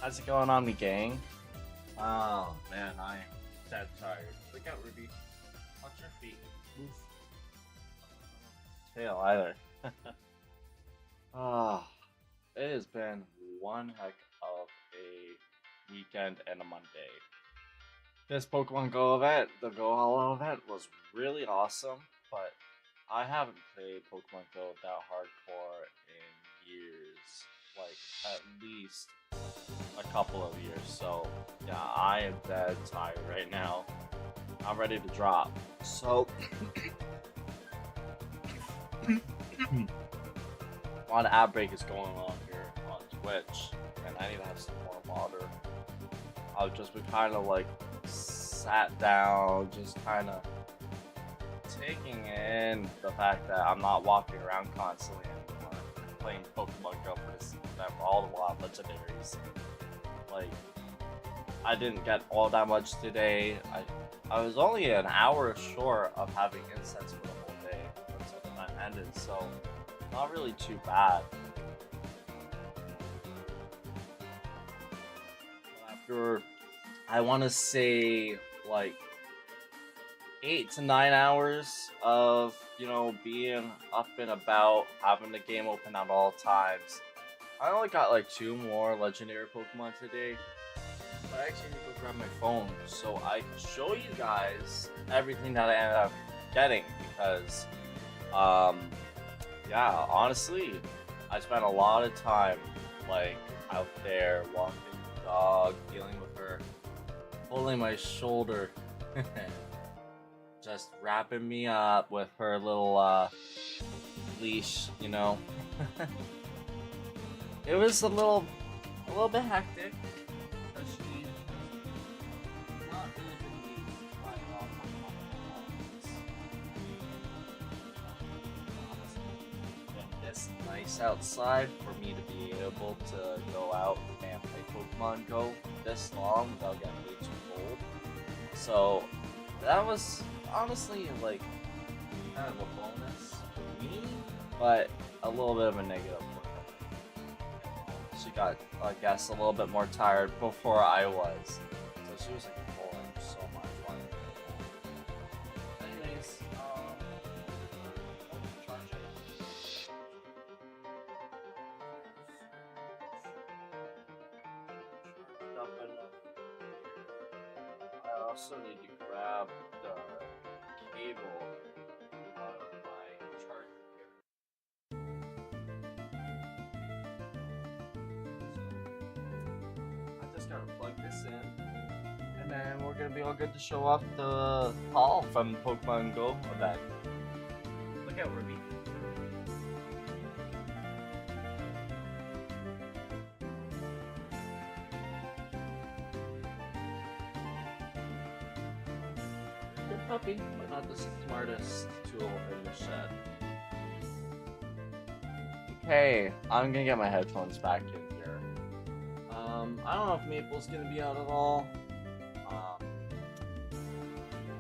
How's it going on, the gang? Oh man, I am dead tired. Look out, Ruby. Watch your feet. Oof. Tail either. Ah, it has been one heck of a weekend and a Monday. This Pokemon Go event, the Go Hollow event, was really awesome, but I haven't played Pokemon Go that hardcore in years. Like, at least a couple of years. So, yeah, I am dead tired right now. I'm ready to drop. So, a lot of ad break is going on here on Twitch, and I need to have some more water. I've just been kind of like sat down, just kind of taking in the fact that I'm not walking around constantly anymore, playing Pokemon Go for all the wild legendaries. Like, I didn't get all that much today. I was only an hour short of having incense for the whole day until the event ended, so not really too bad. After, I want to say, like 8 to 9 hours of, being up and about, having the game open at all times. I only got like 2 more legendary Pokemon today. But I actually need to go grab my phone so I can show you guys everything that I ended up getting because, yeah, honestly, I spent a lot of time like out there walking the dog, dealing with her, pulling my shoulder, just wrapping me up with her little leash, It was a little bit hectic. She not really been used by a lot of my It's been this nice outside for me to be able to go out and play Pokemon Go this long without getting way too cold. So that was honestly like kind of a bonus for me, but a little bit of a negative. She got, I guess, a little bit more tired before I was. So she was like pulling so much fun. Anyways, I also need to grab the cable out of my charger here. I just gotta plug this in, and then we're gonna be all good to show off the haul from Pokemon Go event. Look out, Ruby. Good puppy, but not the smartest tool in the shed. Okay, I'm gonna get my headphones back in here. I don't know if Maple's gonna be out at all.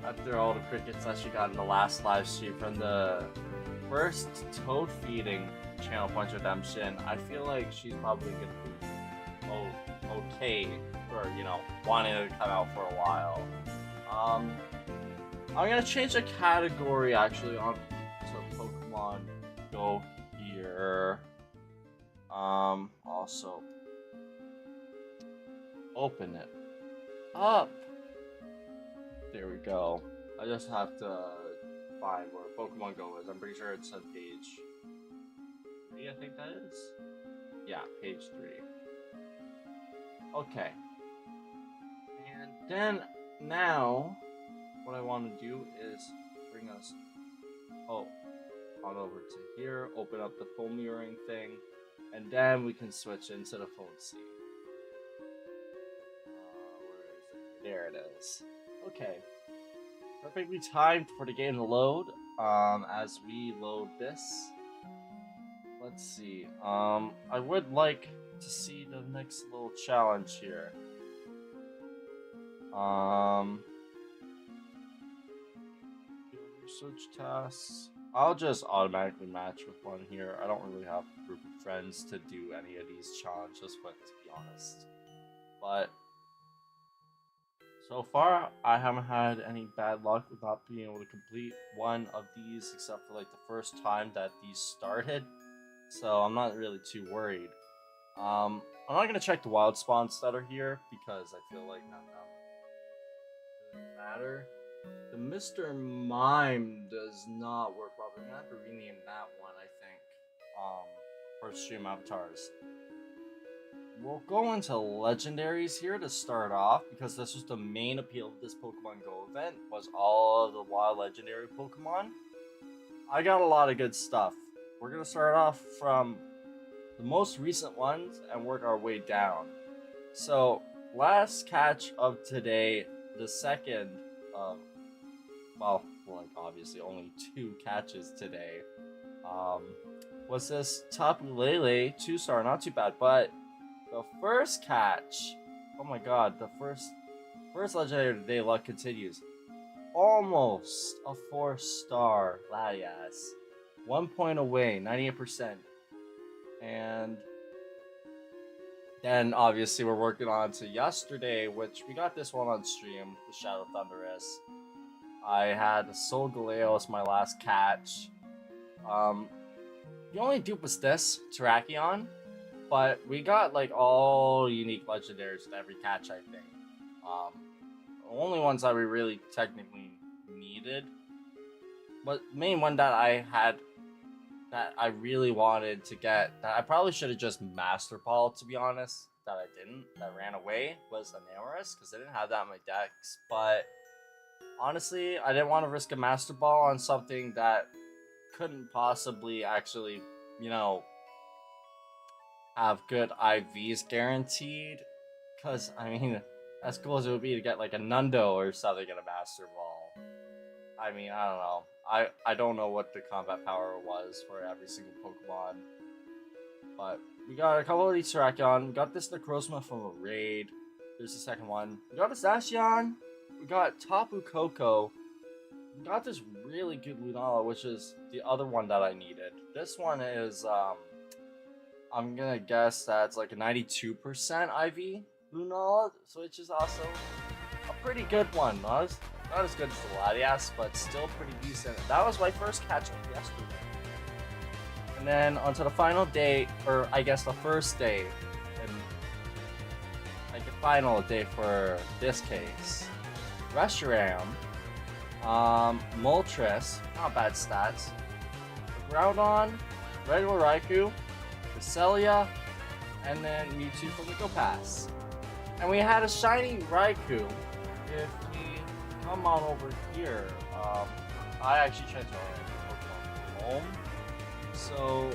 After all the crickets that she got in the last live stream from the first toad feeding channel Punch Redemption, I feel like she's probably gonna be okay for, wanting to come out for a while. I'm gonna change the category actually on to Pokemon Go here. Also open it up. There we go. I just have to find where Pokemon Go is. I'm pretty sure it's on page 3, I think that is. Yeah, page 3. Okay. And then now what I want to do is bring us on over to here, open up the phone mirroring thing, and then we can switch into the phone scene. Where is it? There it is. Okay. Perfectly timed for the game to load. As we load this, let's see. I would like to see the next little challenge here. Research tasks. I'll just automatically match with one here. I don't really have a group of friends to do any of these challenges with, to be honest. But so far, I haven't had any bad luck with not being able to complete one of these, except for like the first time that these started. So I'm not really too worried. I'm not gonna check the wild spawns that are here because I feel like none of them really matter. The Mr. Mime does not work properly. I'm gonna have to rename that one, I think. For StreamAvatars. We'll go into legendaries here to start off because this was the main appeal of this Pokemon Go event, was all of the wild legendary Pokemon. I got a lot of good stuff. We're gonna start off from the most recent ones and work our way down. So, last catch of today, the second of, well, like obviously only 2 catches today, was this Tapu Lele 2-star, not too bad, but the first catch, oh my god, the first legendary today, luck continues. Almost a 4-star Latias. 1 point away, 98%. And then obviously we're working on to yesterday, which we got this one on stream, the Shadow Thunderous. I had Sol Galeo as my last catch. The only dupe was this, Terrakion. But we got like all unique legendaries with every catch, I think. The only ones that we really technically needed, but the main one that I had that I really wanted to get, that I probably should have just Master Ball, to be honest, that I didn't, that ran away, was Enamorus, because I didn't have that in my decks. But honestly, I didn't want to risk a Master Ball on something that couldn't possibly actually, you know, have good IVs guaranteed, because I mean, as cool as it would be to get like a Nundo or something in a Master Ball, I mean, I don't know. I don't know what the combat power was for every single Pokemon, but we got a couple of these Terrakion. We got this Necrozma from a raid. There's the second one. We got a Zacian. We got Tapu Koko. We got this really good Lunala, which is the other one that I needed. This one is I'm gonna guess that's like a 92% IV Lunala, which is also a pretty good one. Not as good as the Latias, but still pretty decent. That was my first catch of yesterday. And then onto the final day, or I guess the first day, and like the final day for this case. Reshiram, Moltres, not bad stats. Groudon, regular Raikou, Cresselia, and then Mewtwo from the Go Pass. And we had a shiny Raikou. If we come on over here, I actually transferred Pokemon home, so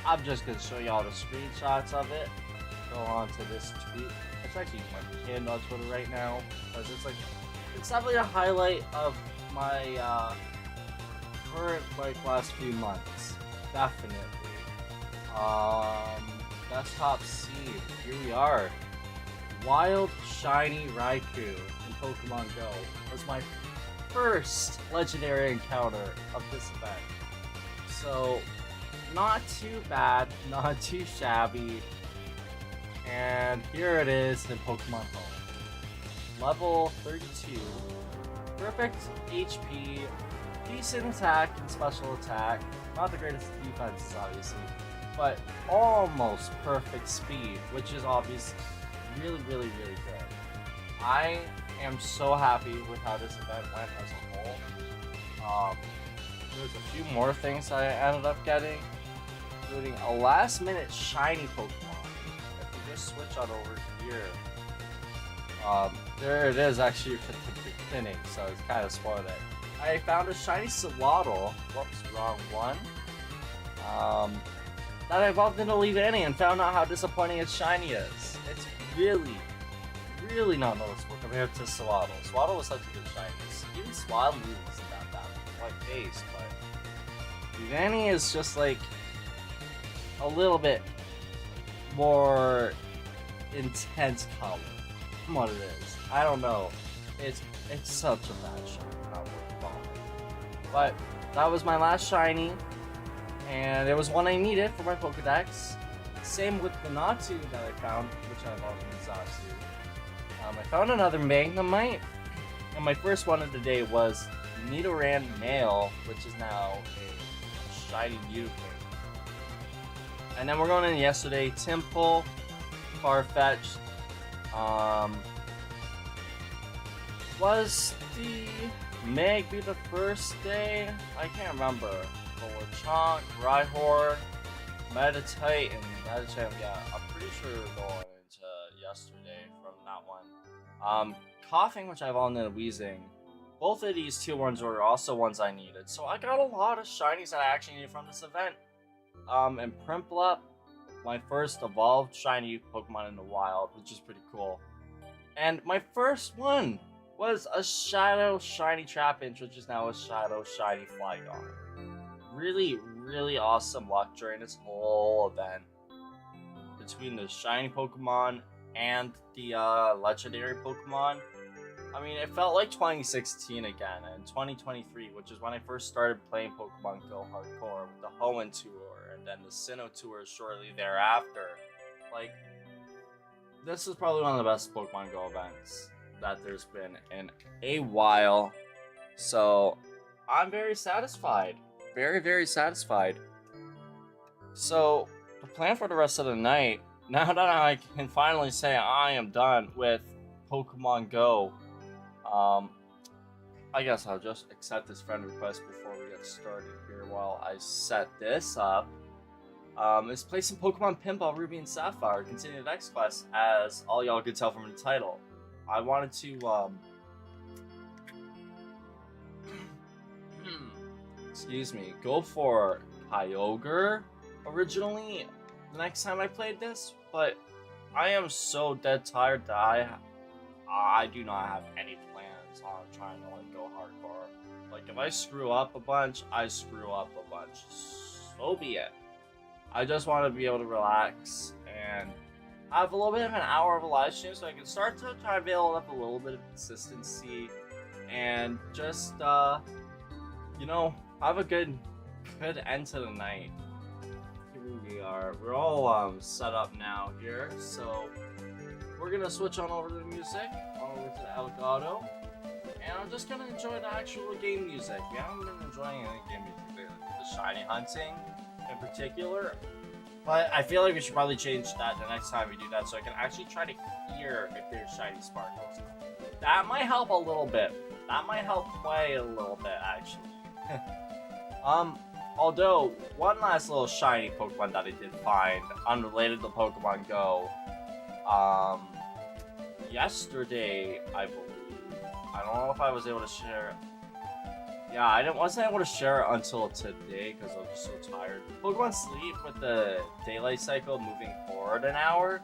I'm just gonna show y'all the screenshots of it. Go on to this tweet. It's actually my pinned on Twitter right now because it's definitely a highlight of my current last few months. Definitely. Desktop seed. Here we are. Wild shiny Raikou in Pokemon Go was my first legendary encounter of this event. So, not too bad, not too shabby. And here it is in Pokemon Home. Level 32. Perfect HP, decent attack and special attack. Not the greatest defenses, obviously, but almost perfect speed, which is obviously really, really, really good. I am so happy with how this event went as a whole. There's a few more things I ended up getting, including a last-minute shiny Pokemon. If we just switch on over here, there it is actually at the beginning, so it's kind of spoiled it. I found a shiny Sewaddle, whoops, wrong one, that I evolved into Leavanny and found out how disappointing its shiny is. It's really, really not noticeable compared to Sewaddle. Sewaddle was such a good shiny. Even Swaddle wasn't that bad, like base, but Leavanny is just like a little bit more intense color from what it is. I don't know. It's such a bad shiny, not worth bothering. But that was my last shiny, and it was one I needed for my Pokedex. Same with the Natu that I found, which I evolved in Zatsu. I found another Magnemite, and my first one of the day was Nidoran Male, which is now a shiny Mewtwo. And then we're going in yesterday, Temple, Farfetch'd. Was the Meg be the first day? I can't remember. Chonk, Rhyhorn, Meditite, and Medicham. Yeah, I'm pretty sure we're going into yesterday from that one. Coughing, which I've all known Wheezing. Both of these two ones were also ones I needed. So I got a lot of shinies that I actually needed from this event. And Prinplup, my first evolved shiny Pokemon in the wild, which is pretty cool. And my first one was a Shadow Shiny Trapinch, which is now a Shadow Shiny Flygon. Really, really awesome luck during this whole event. Between the shiny Pokemon and the legendary Pokemon. I mean, it felt like 2016 again, and 2023, which is when I first started playing Pokemon Go Hardcore with the Hoenn Tour, and then the Sinnoh Tour shortly thereafter. Like, this is probably one of the best Pokemon Go events that there's been in a while. So, I'm very satisfied. Very, very satisfied. So, the plan for the rest of the night, now that I can finally say I am done with Pokemon Go, I guess I'll just accept this friend request before we get started here while I set this up. Is play some Pokemon Pinball Ruby and Sapphire, continue the next quest, as all y'all could tell from the title. I wanted to, excuse me, go for Kyogre originally the next time I played this, but I am so dead tired that I do not have any plans on trying to like go hardcore. Like if I screw up a bunch, I screw up a bunch. So be it. I just want to be able to relax and have a little bit of an hour of a live stream so I can start to try to build up a little bit of consistency and just you know, have a good end to the night. Here we are. We're all set up now here, so we're gonna switch on over to the music, on over to the Elgato, and I'm just gonna enjoy the actual game music. We haven't been enjoying any game music, the shiny hunting in particular, but I feel like we should probably change that the next time we do that so I can actually try to hear if there's shiny sparkles. That might help a little bit. That might help play a little bit, actually. Although, one last little shiny Pokemon that I did find, unrelated to Pokemon Go, yesterday, I believe. I don't know if I was able to share it. Yeah, I wasn't able to share it until today because I was just so tired. Pokemon Sleep, with the daylight cycle moving forward an hour,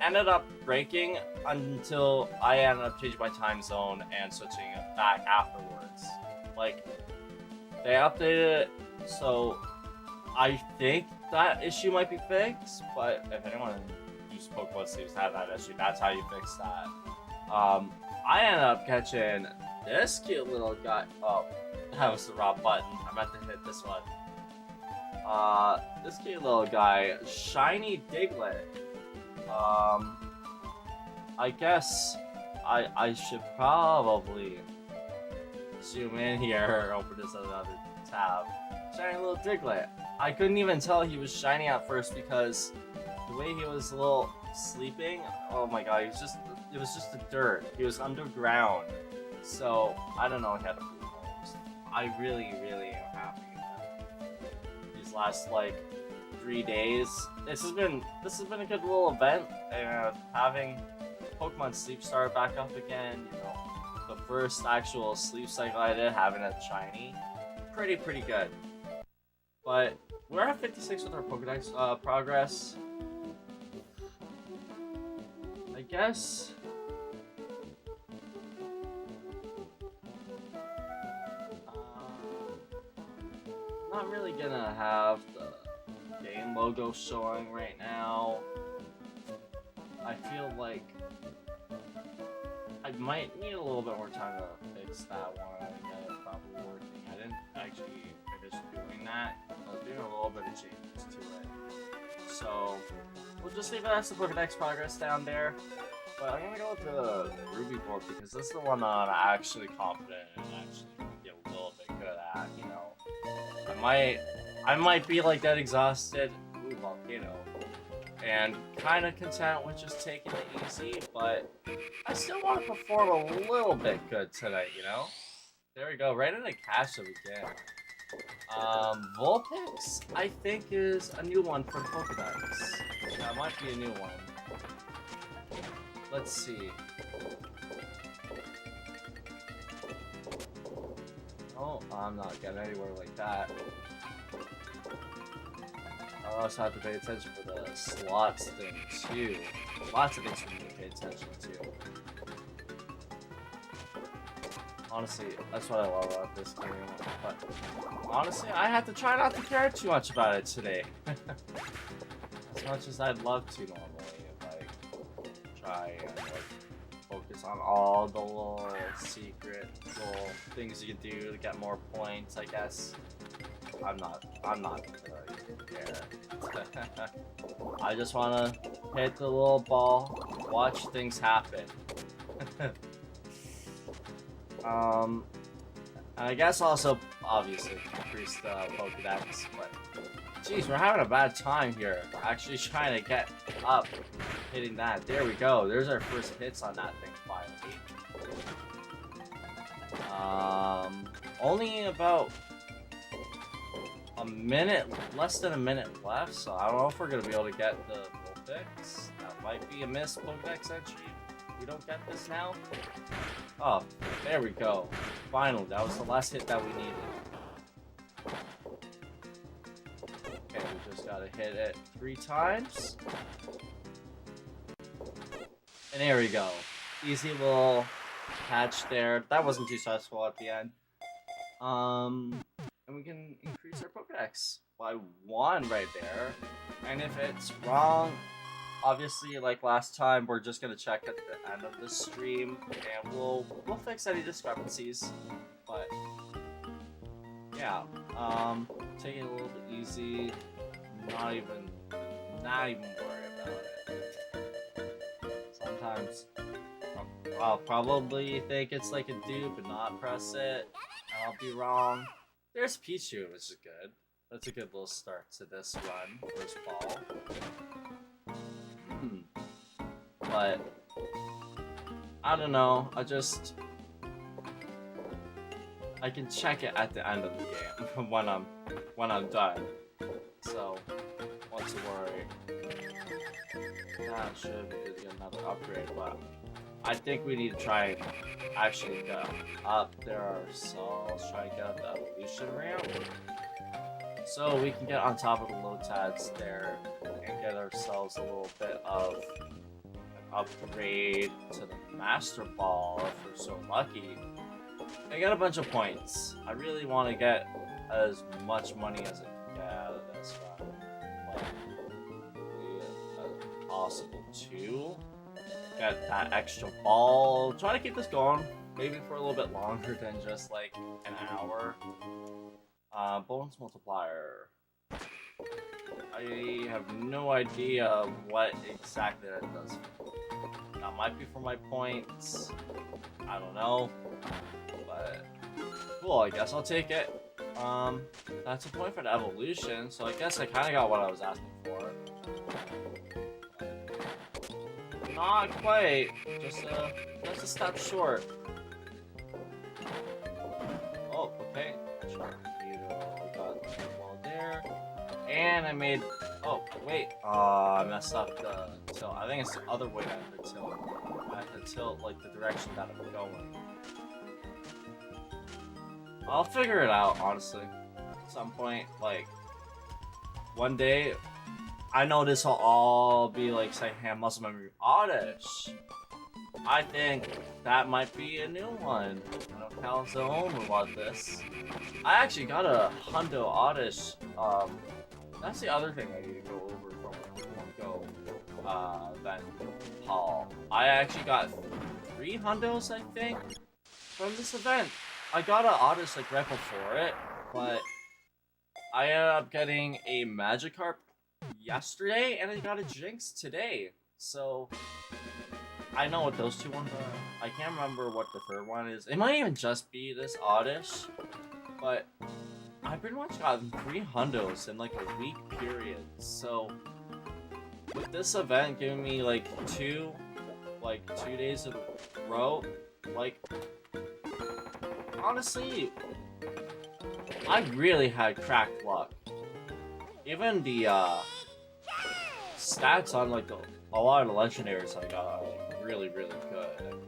ended up breaking until I ended up changing my time zone and switching it back afterwards. Like, they updated it, so I think that issue might be fixed, but if anyone used Pokemon Sleep to have that issue, that's how you fix that. I ended up catching this cute little guy. Oh, that was the wrong button. I meant to hit this one. This cute little guy, Shiny Diglett. I guess I should probably zoom in here or open this another tab. Shiny little Diglett. I couldn't even tell he was shiny at first because the way he was a little sleeping, oh my god, it was just the dirt. He was underground. So, I don't know, he had a blue homes. I really, really am happy with these last, like, 3 days. This has been a good little event, and having Pokemon Sleep start back up again, you know, the first actual sleep cycle I did, having a shiny, pretty good. But we're at 56 with our Pokedex progress. I guess not really gonna have the game logo showing right now. I feel like I might need a little bit more time to fix that one and get it properly working. I didn't actually finish doing that. I was doing a little bit of changes to it. So we'll just leave it as the Pokédex progress down there. But I'm gonna go with the Ruby board because this is the one that I'm actually confident and actually get a little bit good at, you know. I might be like that exhausted, ooh, volcano, and kind of content with just taking it easy, but I still want to perform a little bit good tonight, you know? There we go, right in the cash that we get. Vulpix, I think, is a new one from Pokédex. That might be a new one. Let's see. Oh, I'm not getting anywhere like that. I also have to pay attention for the slots thing too. Lots of things we need to pay attention to. Honestly, that's what I love about this game. But honestly, I have to try not to care too much about it today. As much as I'd love to normally, like try and like focus on all the little secret little things you can do to get more points, I guess. I'm not gonna care. I just wanna hit the little ball, watch things happen. And I guess also, obviously, increase the Pokédex, but jeez, we're having a bad time here. Actually trying to get up, hitting that. There we go. There's our first hits on that thing, finally. Only about a minute, less than a minute left, so I don't know if we're gonna be able to get the Vulpix. That might be a missed Pokédex entry. We don't get this now. Oh, there we go. Finally, that was the last hit that we needed. Okay, we just gotta hit it 3 times. And there we go. Easy little catch there. That wasn't too stressful at the end. And we can increase our Pokédex by 1 right there. And if it's wrong, obviously, like last time, we're just gonna check at the end of the stream, and we'll fix any discrepancies. But yeah, take it a little bit easy. Not even worry about it. Sometimes I'll probably think it's like a dupe and not press it, and I'll be wrong. There's Pichu, which is good. That's a good little start to this run. First ball. But I don't know. I can check it at the end of the game when I'm done. So, what's to worry? That should be good to get another upgrade, but I think we need to try and actually go up there ourselves. Try and get the evolution ramp, so we can get on top of the Lotads there and get ourselves a little bit of upgrade to the Master Ball if we're so lucky. I got a bunch of points. I really want to get as much money as I can get out of this run, but as possible too. Get that extra ball. Try to keep this going, maybe for a little bit longer than just like an hour. Bonus multiplier. I have no idea what exactly that does. That might be for my points. I don't know. But cool, I guess I'll take it. That's a point for the evolution, so I guess I kinda got what I was asking for. Not quite. Just a step short. Oh, okay. Sure. Got the ball there. And I made... Oh, wait. I messed up the tilt. I think it's the other way I have to tilt. I have to tilt, like, the direction that I'm going. I'll figure it out, honestly. At some point, like, one day, I know this will all be, like, secondhand muscle memory. Oddish! I think that might be a new one. I know Calzone will love this. I actually got a Hundo Oddish, that's the other thing I need to go over from Go event Paul. I actually got 3 hundos, I think, from this event. I got an Oddish like right before it, but I ended up getting a Magikarp yesterday, and I got a Jinx today. So I know what those two ones are. I can't remember what the third one is. It might even just be this Oddish, but I pretty much gotten 3 hundos in like a week period. So with this event giving me like 2 days in a row, like honestly, I really had cracked luck. Even the stats on like a lot of the legendaries I got are like really good. I mean,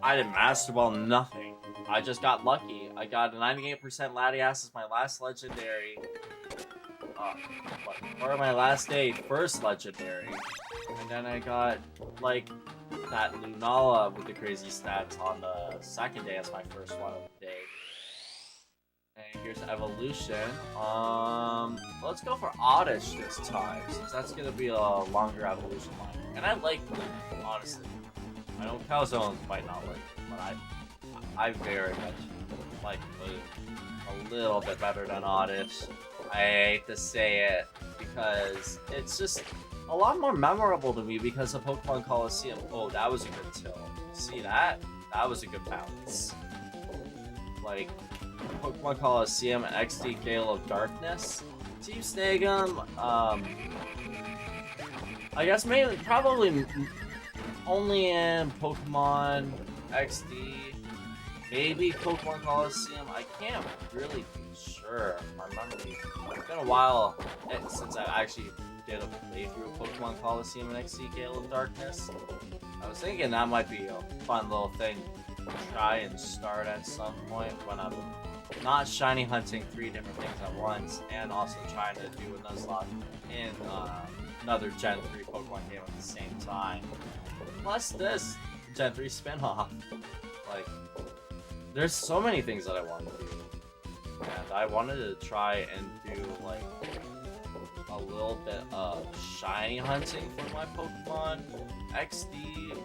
I didn't master ball nothing. I just got lucky. I got a 98% Latias as my last legendary. Or my last day, first legendary. And then I got like that Lunala with the crazy stats on the second day as my first one of the day. And here's evolution. Let's go for Oddish this time, since that's gonna be a longer evolution line. And I like Blue, honestly. I know Calzones might not like it, but I very much like Blue. A little bit better than Oddish. I hate to say it, because it's just a lot more memorable to me because of Pokemon Coliseum. Oh, that was a good tilt. See that? That was a good balance. Like, Pokemon Coliseum and XD Gale of Darkness. Team Snagem, I guess maybe, probably only in Pokemon XD, maybe Pokemon Coliseum. I can't really be sure. My memory, it's been a while since I actually did a playthrough of Pokemon Coliseum and XD Gale of Darkness. I was thinking that might be a fun little thing to try and start at some point when I'm not shiny hunting 3 different things at once, and also trying to do a Nuzlocke in another Gen 3 Pokemon game at the same time. Plus this Gen 3 spin-off. Like, there's so many things that I want to do. And I wanted to try and do, like, a little bit of shiny hunting for my Pokemon XD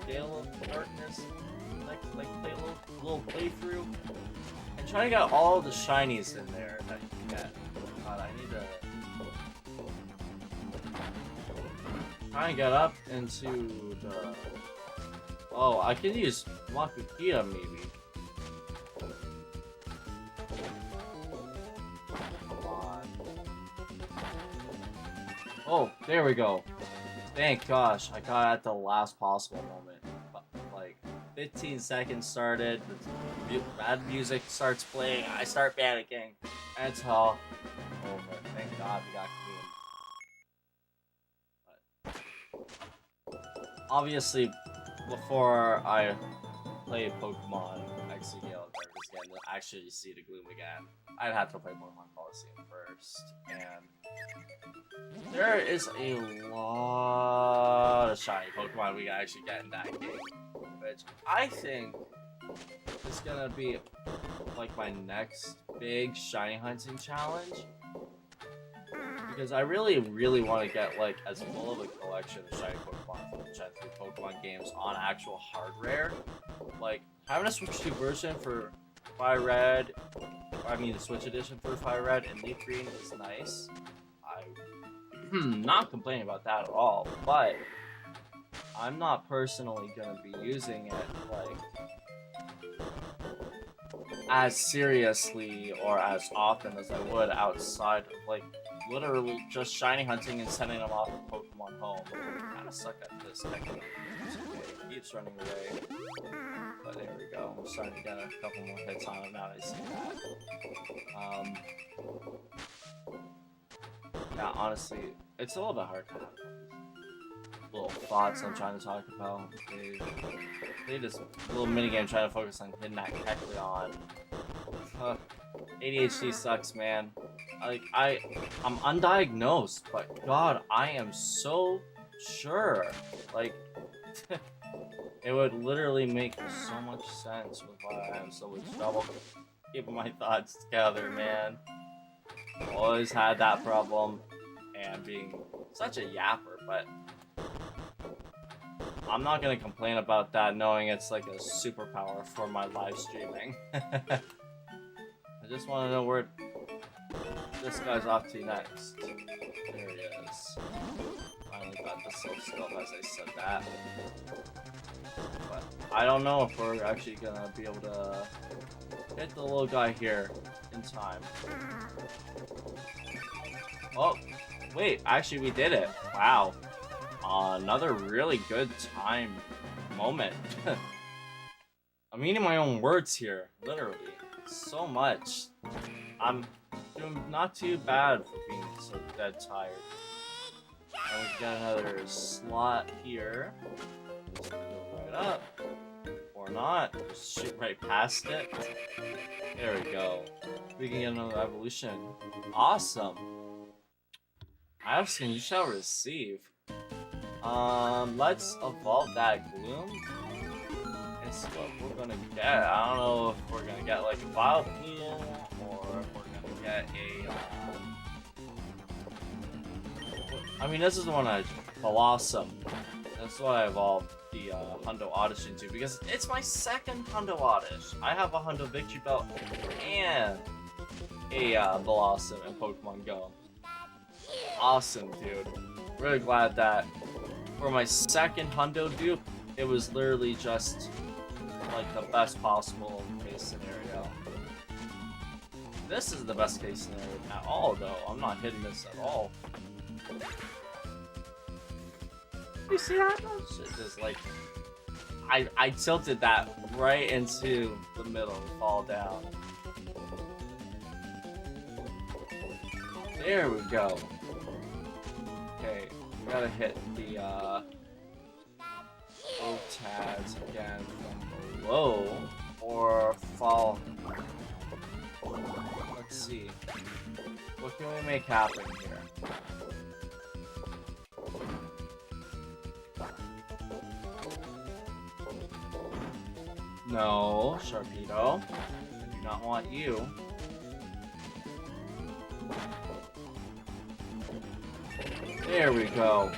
Gale of Darkness. Like play a little playthrough. And try to get all the shinies in there that you can get. God, I need to try and get up into the... Oh, I can use Makukita maybe. Come on. Oh, there we go. Thank gosh, I got at the last possible moment. Like, 15 seconds started, the bad music starts playing, I start panicking, and it's all over. Thank God we got clean. But obviously, before I play Pokemon XD Gale of Darkness again, to actually see the Gloom again, I'd have to play Pokemon Coliseum first, and there is a lot of shiny Pokemon we can actually get in that game, which I think is gonna be like my next big shiny hunting challenge, because I really want to get like as full of a collection of shiny Pokemon from the Gen 3 Pokemon games on actual hardware. Like, having a Switch 2 version for Fire Red, the Switch edition for Fire Red and Leaf Green is nice. I'm not complaining about that at all, but I'm not personally gonna be using it like as seriously or as often as I would outside of like literally just shiny hunting and sending them off to Pokemon Home. I kinda suck at this technique. It keeps running away. But there we go. I'm starting to get a couple more hits on him now that I see that. Yeah, honestly, it's a little bit hard to have little thoughts I'm trying to talk about. They just little minigame trying to focus on hitting that Kecleon. ADHD sucks, man. Like, I'm undiagnosed, but God, I am so sure. Like, it would literally make so much sense with why I am so much trouble keeping my thoughts together, man. Always had that problem, and being such a yapper, but I'm not gonna complain about that, knowing it's like a superpower for my live streaming. I just want to know where this guy's off to next. There he is. Finally got the silk scope as I said that. But I don't know if we're actually gonna be able to hit the little guy here in time. Oh, wait, actually we did it. Wow. Another really good time moment. I'm eating my own words here, literally. So much. I'm doing not too bad for being so dead tired. And we got another slot here. Just go right up. Or not. Just shoot right past it. There we go. We can get another evolution. Awesome. Asking, you shall receive. Let's evolve that Gloom. And see what we're gonna get. I don't know if we're gonna get like a Wild Gloom or if we're gonna get a. I mean, this is the one I Blossom. That's what I evolved the Hundo Oddish into because it's my second Hundo Oddish. I have a Hundo Victory Belt and a Blossom in Pokemon Go. Awesome, dude. Really glad that for my second Hundo dupe, it was literally just like the best possible case scenario. This is the best case scenario at all, though. I'm not hitting this at all. You see that? It's just like I tilted that right into the middle, fall down. There we go. Okay, we gotta hit the O-Tags again from below, or fall. Let's see. What can we make happen here? No, Sharpedo. I do not want you. There we go.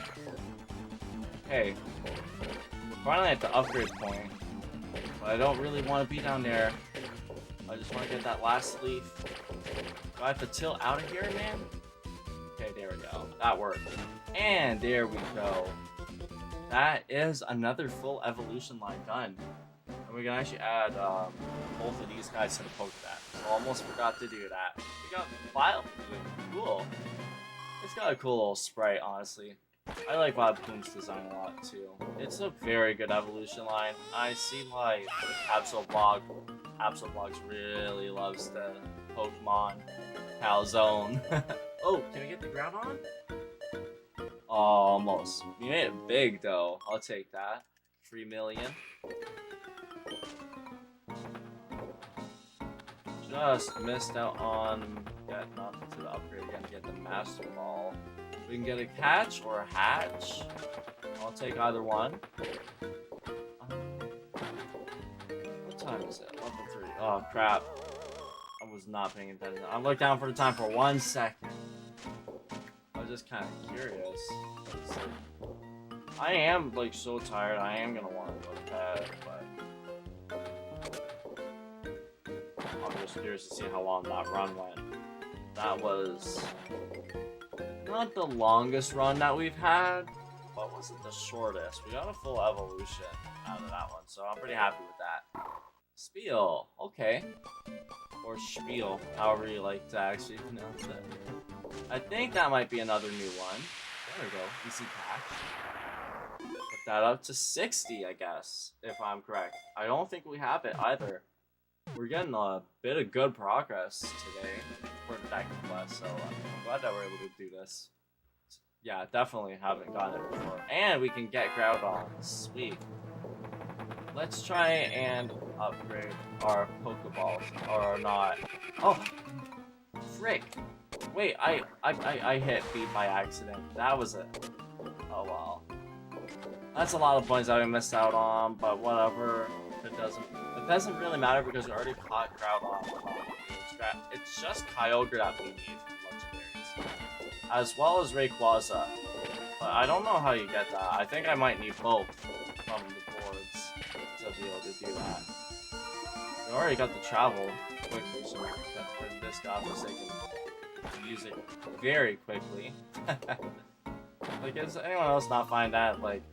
Okay. We're finally at the upgrade point. But I don't really want to be down there. I just want to get that last leaf. Do I have to tilt out of here, man? Okay, there we go. That worked. And there we go. That is another full evolution line done. And we can actually add both of these guys to the Pokédex. So almost forgot to do that. We got Violet Bloom. Cool. It's got a cool little sprite, honestly. I like Violet Bloom's design a lot, too. It's a very good evolution line. I see why Absolblog really loves the Pokemon Calzone. Oh, can we get the ground on? Almost. We made it big, though. I'll take that. 3 million. Just missed out on getting up to the upgrade again to get the Master Ball. We can get a catch or a hatch. I'll take either one. What time is it? 11:03. Oh crap. I was not paying attention. I looked down for the time for 1 second. I was just kind of curious. I am like so tired. I am gonna want to go to bed, but I'm just curious to see how long that run went. That was not the longest run that we've had, but wasn't the shortest. We got a full evolution out of that one, so I'm pretty happy with that. Spiel, okay. Or Spiel, however you like to actually pronounce it. I think that might be another new one. There we go, easy catch. Put that up to 60, I guess, if I'm correct. I don't think we have it either. We're getting a bit of good progress today for the deck quest, so I'm glad that we're able to do this. Yeah, definitely haven't gotten it before. And we can get Groudon. Sweet. Let's try and upgrade our Pokeballs, or not. Oh! Frick! Wait, I hit B by accident. That was it. Oh well. That's a lot of points that we missed out on, but whatever. It doesn't really matter because we already caught Groudon. It's just Kyogre that we need for legendaries. As well as Rayquaza. But I don't know how you get that. I think I might need both. from the boards to be able to do that. We already got the travel quickly, so we can print this godforsaken music very quickly. Like, does anyone else not find that, like,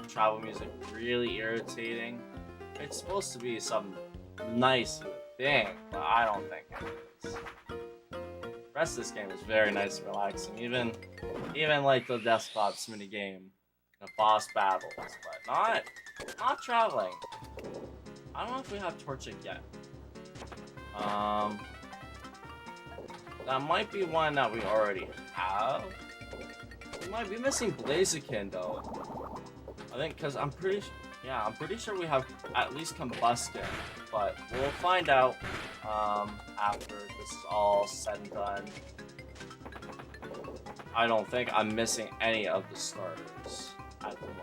travel music really irritating? It's supposed to be some nice thing, but I don't think it is. The rest of this game is very nice and relaxing. Even like the Despots minigame, the boss battles, but not traveling. I don't know if we have Torchic yet. That might be one that we already have. We might be missing Blaziken though. I think because I'm pretty sure we have at least Combustion, but we'll find out after this is all said and done. I don't think I'm missing any of the starters at the moment.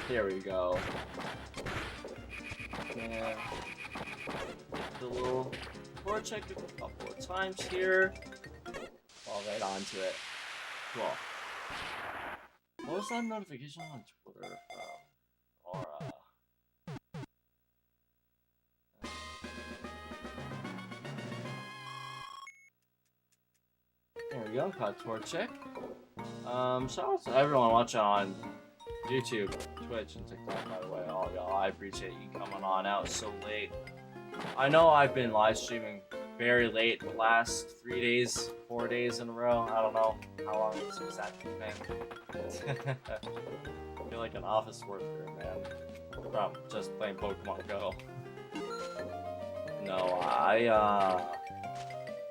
There we go. And the little Torchic a couple of times here. Fall right onto it. Cool. What was that notification on Twitter from Aura? There we go, caught Torchic. Shout out to everyone watching on YouTube, Twitch, and TikTok, by the way, all y'all. I appreciate you coming on out so late. I know I've been live streaming very late the last 3 days, 4 days in a row. I don't know how long this exactly been. I feel like an office worker, man, from just playing Pokemon Go. No, I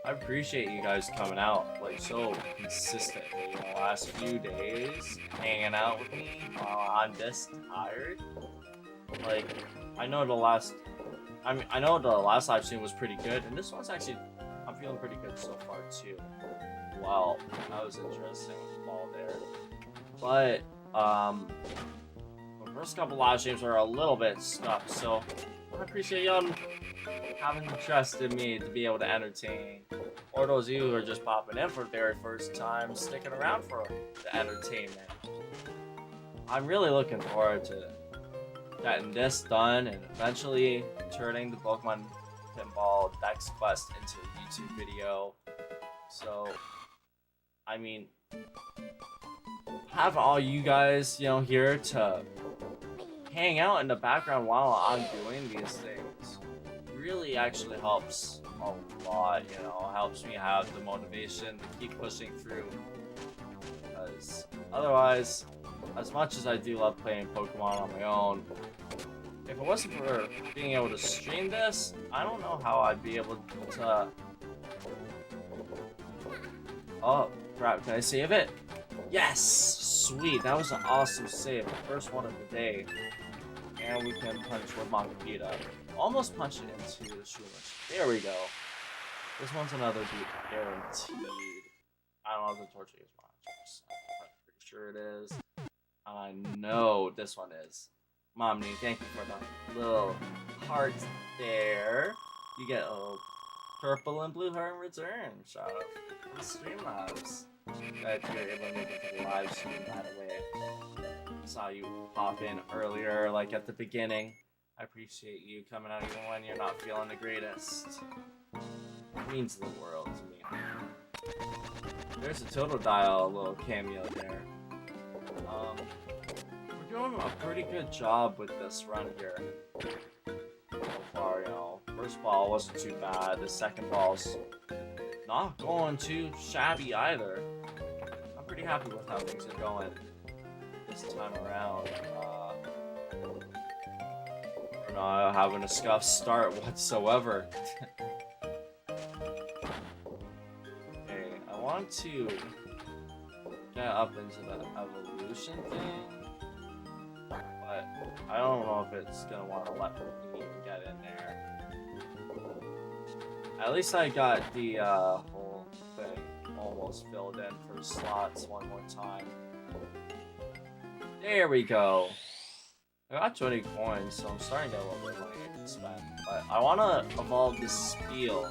appreciate you guys coming out, like, so consistently in the last few days, hanging out with me while I'm this tired. Like, I know the last live stream was pretty good, and this one's actually, I'm feeling pretty good so far too. Wow, that was interesting all there. But, the first couple live streams were a little bit stuck, so I appreciate y'all having trust in me to be able to entertain. Or those of you who are just popping in for the very first time, sticking around for the entertainment. I'm really looking forward to getting this done and eventually turning the Pokemon Pinball Dex Quest into a YouTube video. So, I mean, have all you guys, here to hang out in the background while I'm doing these things really actually helps a lot, helps me have the motivation to keep pushing through. Because otherwise, as much as I do love playing Pokemon on my own, if it wasn't for being able to stream this, I don't know how I'd be able to... Oh, crap, can I save it? Yes! Sweet, that was an awesome save, the first one of the day. And we can punch with Monkapita. Almost punch it into the Shulish. There we go. This one's another beat, guaranteed. I don't know if the Torchic is monsters. I'm pretty sure it is. I know this one is. Mommy, thank you for the little hearts there. You get a purple and blue heart in return. Shout out to the StreamAvatars. Glad you're able to make it to the live stream, by the way. Saw you pop in earlier, like at the beginning. I appreciate you coming out even when you're not feeling the greatest. It means the world to me. There's a Totodile little cameo there. We're doing a pretty good job with this run here. So far, first ball wasn't too bad. The second ball's not going too shabby either. I'm pretty happy with how things are going this time around. We're not having a scuff start whatsoever. Okay, I want to get up into the evolution thing, but I don't know if it's gonna want to let me get in there. At least I got the whole thing almost filled in for slots one more time. There we go. I got 20 coins, so I'm starting to get a little bit of money I can spend. But I want to evolve this Spiel.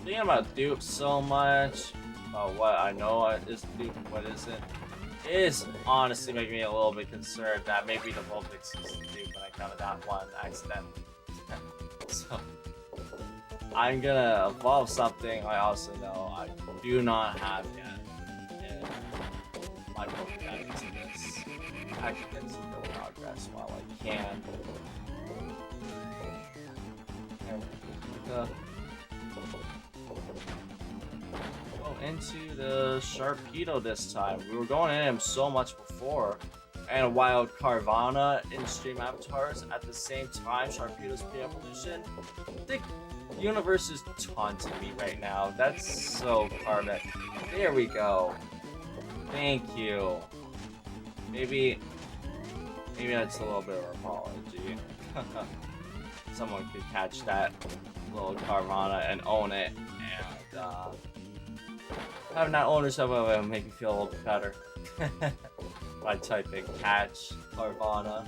Thinking about dupes so much, about what I know is dupe and what isn't, is honestly making me a little bit concerned that maybe the Vulpix is the dupe and I counted that one accidentally. So I'm gonna evolve something I also know I do not have yet in my Pokédex in this. I should get some good progress while I can. Go into the Sharpedo this time. We were going in him so much before. And a wild Carvana in StreamAvatars at the same time, Sharpedo's pre-evolution. The universe is taunting me right now. That's so karmic. There we go. Thank you. Maybe that's a little bit of an apology. Someone could catch that little Carvana and own it, and having that ownership of it will make me feel a little bit better. By typing catch Carvana.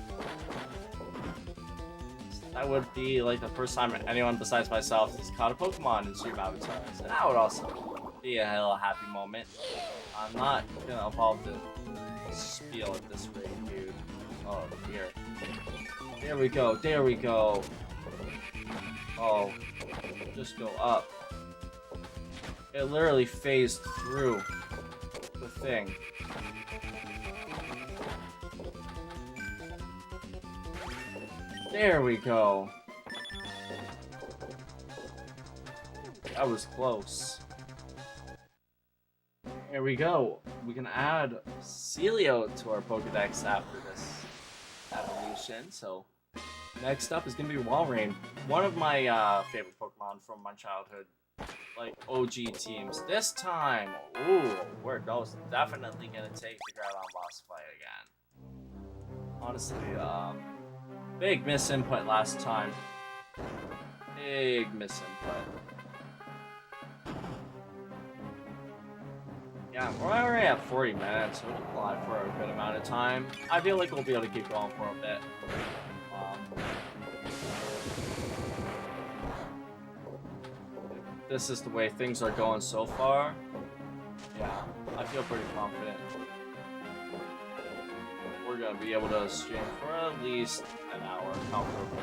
That would be like the first time anyone besides myself has caught a Pokemon in StreamAvatars, and that would also be a little happy moment. I'm not gonna evolve the spiel at this rate, dude. Oh dear. There we go, there we go. Oh, just go up. It literally phased through the thing. There we go. That was close. Here we go. We can add Celio to our Pokedex after this evolution. So next up is gonna be Walrein, one of my favorite Pokemon from my childhood, like OG teams. This time, ooh, we're definitely gonna take the Groudon boss fight again. Honestly, big misinput last time. Big misinput. Yeah, we're already at 40 minutes, so we'll fly for a good amount of time. I feel like we'll be able to keep going for a bit. This is the way things are going so far. Yeah, I feel pretty confident. We're gonna be able to stream for at least an hour comfortably.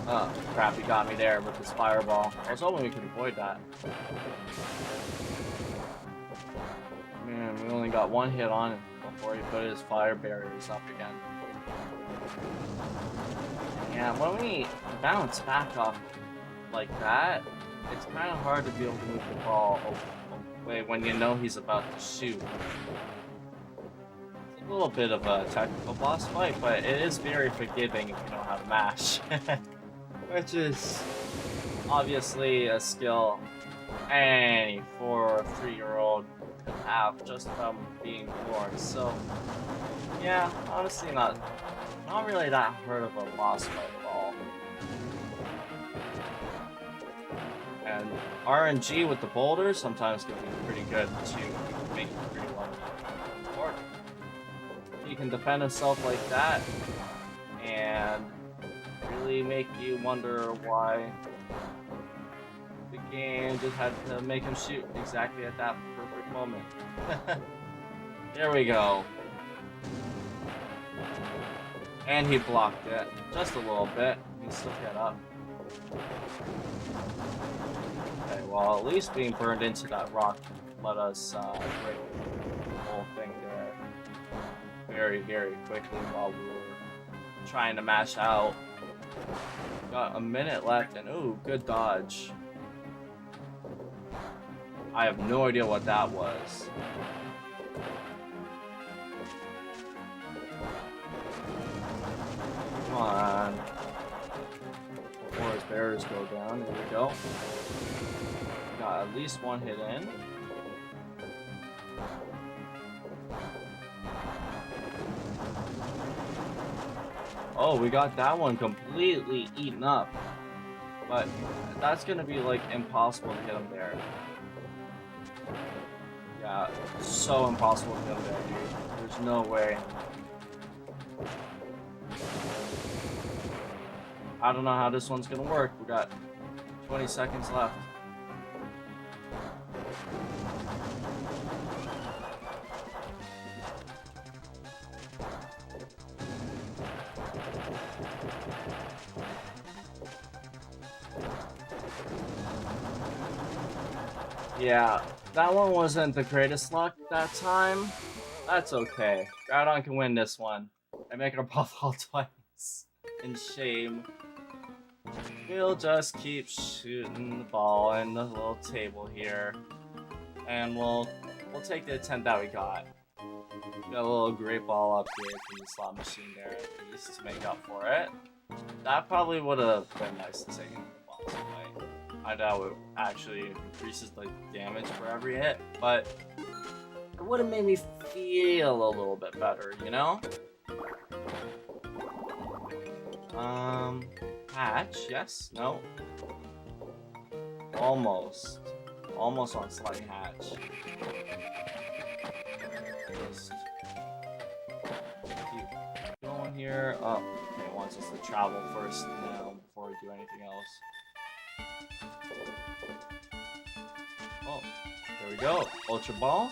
Oh, crap, he got me there with his fireball. I was hoping we could avoid that. Man, we only got one hit on him before he put his fire barriers up again. Yeah, when we bounce back off like that, it's kind of hard to be able to move the ball away when you know he's about to shoot. It's a little bit of a technical boss fight, but it is very forgiving if you don't have mash. Which is obviously a skill any 4 or 3-year-old could have just from being born. So yeah, honestly not really that hard of a boss fight at all. And RNG with the boulders sometimes can be pretty good to make you pretty lucky. Or he can defend himself like that and really make you wonder why the game just had to make him shoot exactly at that perfect moment. There we go. And he blocked it just a little bit. He can still get up. Okay, well, at least being burned into that rock let us break the whole thing there very, very quickly while we were trying to mash out. Got a minute left, and ooh, good dodge. I have no idea what that was. Come on. Before his barriers go down, there we go. Got at least one hit in. Oh, we got that one completely eaten up. But that's gonna be like impossible to get him there. Yeah, so impossible to get him there, dude. There's no way. I don't know how this one's gonna work. We got 20 seconds left. Yeah, that one wasn't the greatest luck that time. That's okay. Groudon can win this one. I make our ball fall twice. In shame. We'll just keep shooting the ball in the little table here. And we'll take the attempt that we got. Got a little great ball up here from the slot machine there at least to make up for it. That probably would have been nice to take the boss away. I doubt it actually increases the damage for every hit, but it would have made me feel a little bit better, you know? Hatch, yes? No? Almost. Almost on Sliding Hatch. Just keep going here. Oh, okay, it wants us to travel first now before we do anything else. Oh, there we go. Ultra Ball.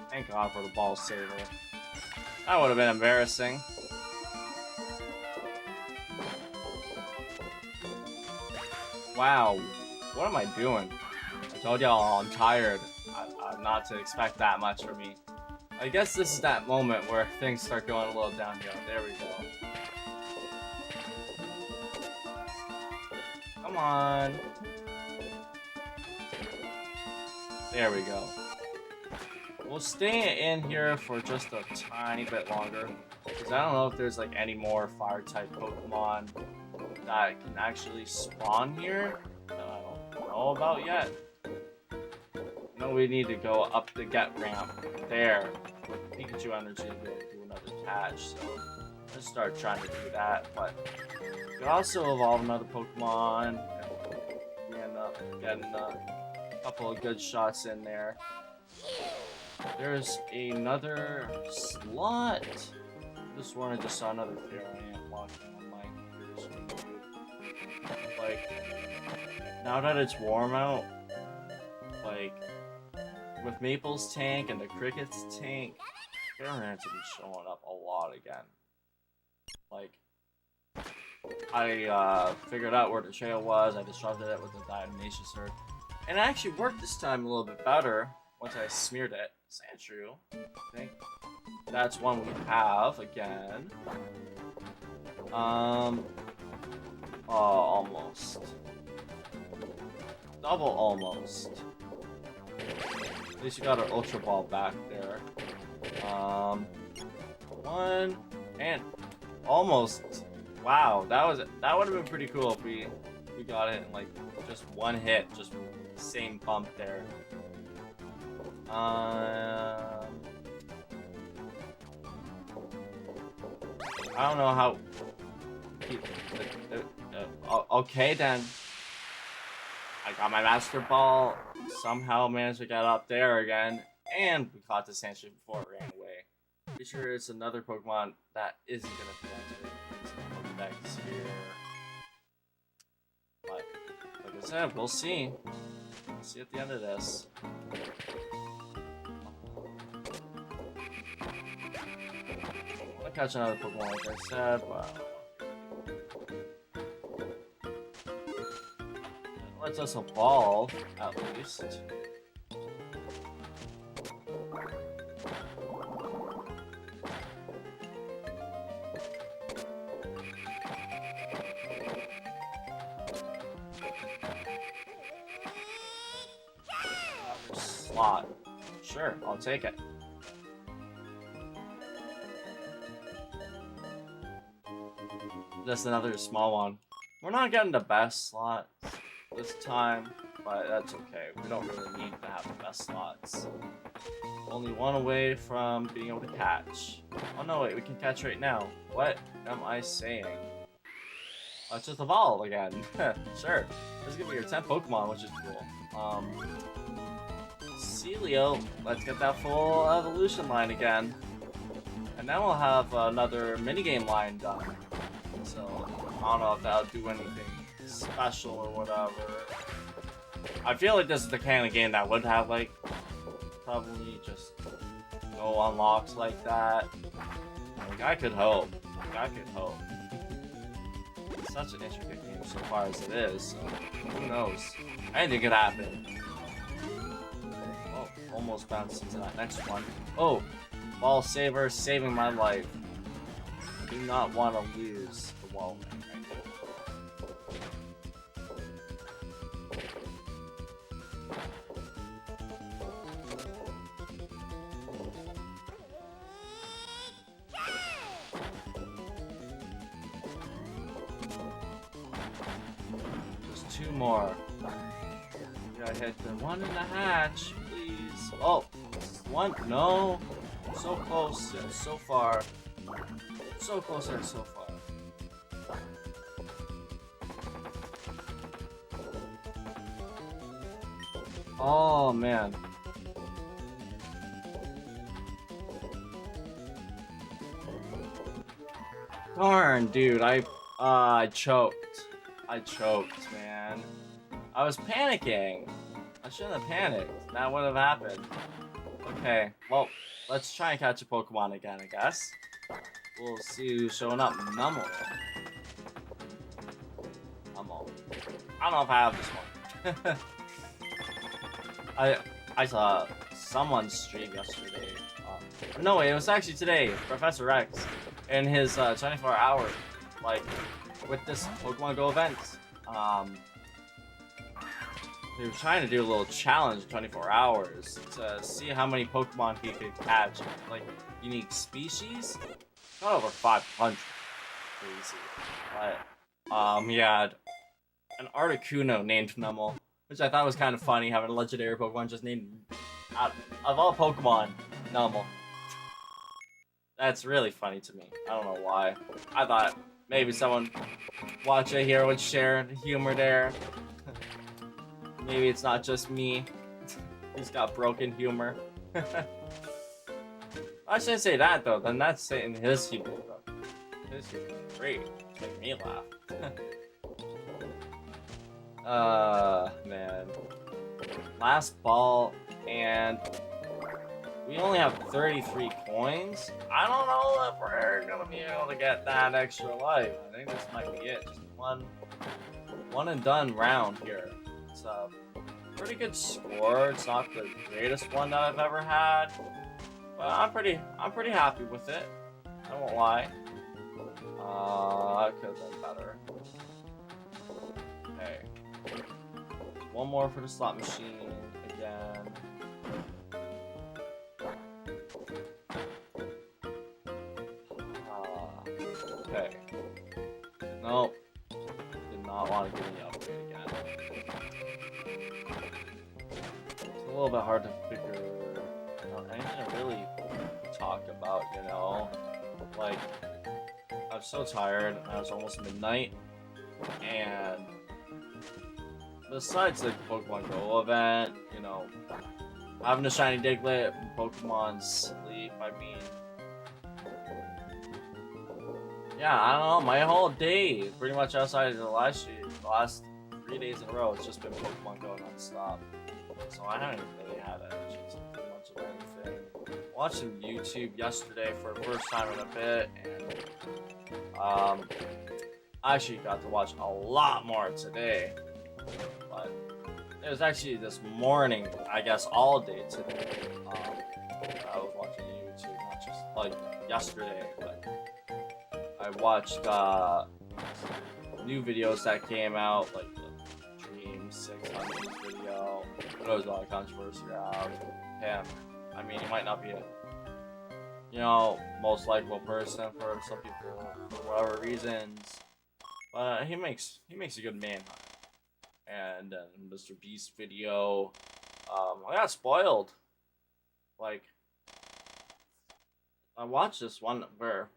Thank God for the ball saver. That would have been embarrassing. Wow, what am I doing? I told y'all I'm tired. I'm not to expect that much from me. I guess this is that moment where things start going a little downhill. There we go. Come on. There we go. We'll stay in here for just a tiny bit longer, because I don't know if there's like any more fire-type Pokemon that can actually spawn here that I don't know about yet. I know we need to go up the get ramp there with Pikachu energy to do another catch, so let's start trying to do that. But we can also evolve another Pokemon, and we end up getting a couple of good shots in there. There's another slot. This one I just saw another variant walking on my screen. Like, now that it's warm out, like with Maple's tank and the Cricket's tank, variants have been showing up a lot again. Like, I figured out where the trail was. I disrupted it with the Diatomaceous Earth, and it actually worked this time a little bit better once I smeared it. Sandshrew, I think that's one we have again. Oh, almost. Double almost. At least you got our Ultra Ball back there. One and almost. Wow, that would have been pretty cool if we got it in like just one hit, just same bump there. I don't know how. Okay then. I got my Master Ball. Somehow managed to get up there again, and we caught the Sandshrew before it ran away. Pretty sure it's another Pokemon that isn't gonna be entering into the Pokédex here. But like I said, we'll see. We'll see at the end of this. I'll catch another Pokemon like I said, but it lets us evolve at least. Slot. Sure, I'll take it. Just another small one. We're not getting the best slots this time, but that's okay. We don't really need to have the best slots. Only one away from being able to catch. Oh no, wait, we can catch right now. What am I saying? Let's just evolve again. Sure. This is gonna be your 10th Pokemon, which is cool. Celio, let's get that full evolution line again. And And then we'll have another minigame line done. So, I don't know if that'll do anything special or whatever. I feel like this is the kind of game that would have, like, probably just no unlocks like that. Like, I could hope. I could hope. It's such an intricate game so far as it is, so who knows? Anything could happen. Oh, almost bounced into that next one. Oh, ball saver saving my life. Do not want to lose the wall right now. Two more. We gotta hit the one in the hatch, please. Oh, one. No. So close yet so far. So close yet so far. Oh man. Darn, dude. I choked. I choked, man. I was panicking. I shouldn't have panicked. That would have happened. Okay, well, let's try and catch a Pokemon again, I guess. We'll see who's showing up. Numel. Numel. I don't know if I have this one. I saw someone stream yesterday. No, it was actually today. Professor X in his 24-hour, like, with this Pokemon Go event. They were trying to do a little challenge 24 hours to see how many Pokemon he could catch, like unique species. Got over 500. Crazy. But he had an Articuno named Numel, which I thought was kind of funny, having a legendary Pokemon just named of all Pokemon, Numel. That's really funny to me. I don't know why. I thought maybe someone watching here would share the humor there. Maybe it's not just me. He's got broken humor. I shouldn't say that though. Then that's saying his humor. His humor is great. Make me laugh. Man. Last ball, and we only have 33 coins. I don't know if we're gonna be able to get that extra life. I think this might be it. Just one and done round here. It's a pretty good score. It's not the greatest one that I've ever had, but I'm pretty happy with it. I won't lie. I could have done better. Okay. One more for the slot machine again. Okay. Nope. Did not want to give me the upgrade again. It's a little bit hard to figure out anything to really talk about, you know? Like, I'm so tired. Now it's almost midnight. And besides the Pokemon Go event, you know, having a shiny Diglett, Pokemon Sleep, I mean, yeah, I don't know, my whole day, pretty much outside of the last 3 days in a row, it's just been Pokemon Go non-stop. So I haven't really had energy to do much of anything. Watched some YouTube yesterday for the first time in a bit, and I actually got to watch a lot more today. But it was actually this morning, I guess all day today. I was watching YouTube, not just like yesterday, but I watched new videos that came out, like the Dream 600 video. There was a lot of controversy around him. I mean, he might not be a, you know, most likable person for some people for whatever reasons, but he makes a good man. And Mr. Beast video, I got spoiled. Like, I watched this one where,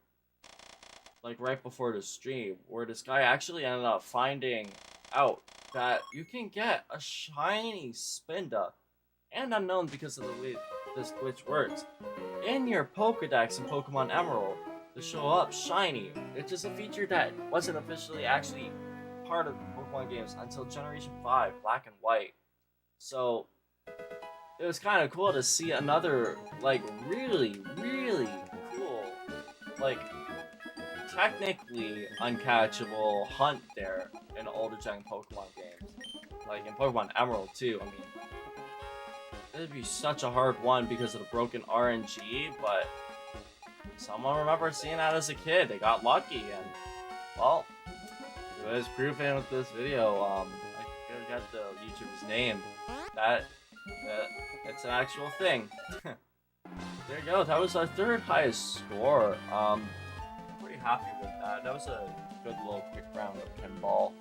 like, right before the stream, where this guy actually ended up finding out that you can get a shiny Spinda and Unknown because of the way this glitch works. in your Pokédex in Pokemon Emerald to show up shiny. It's just a feature that wasn't officially actually part of Pokemon games until Generation 5, Black and White. So it was kind of cool to see another, like, really, really cool, like, technically uncatchable hunt there in older gen Pokemon games. Like in Pokemon Emerald too. I mean, it'd be such a hard one because of the broken RNG, but someone remembers seeing that as a kid. They got lucky, and well, it was proven with this video. I forget the YouTuber's name. That it's an actual thing. There you go. That was our third highest score. Pretty happy with that. That was a good little quick round of pinball.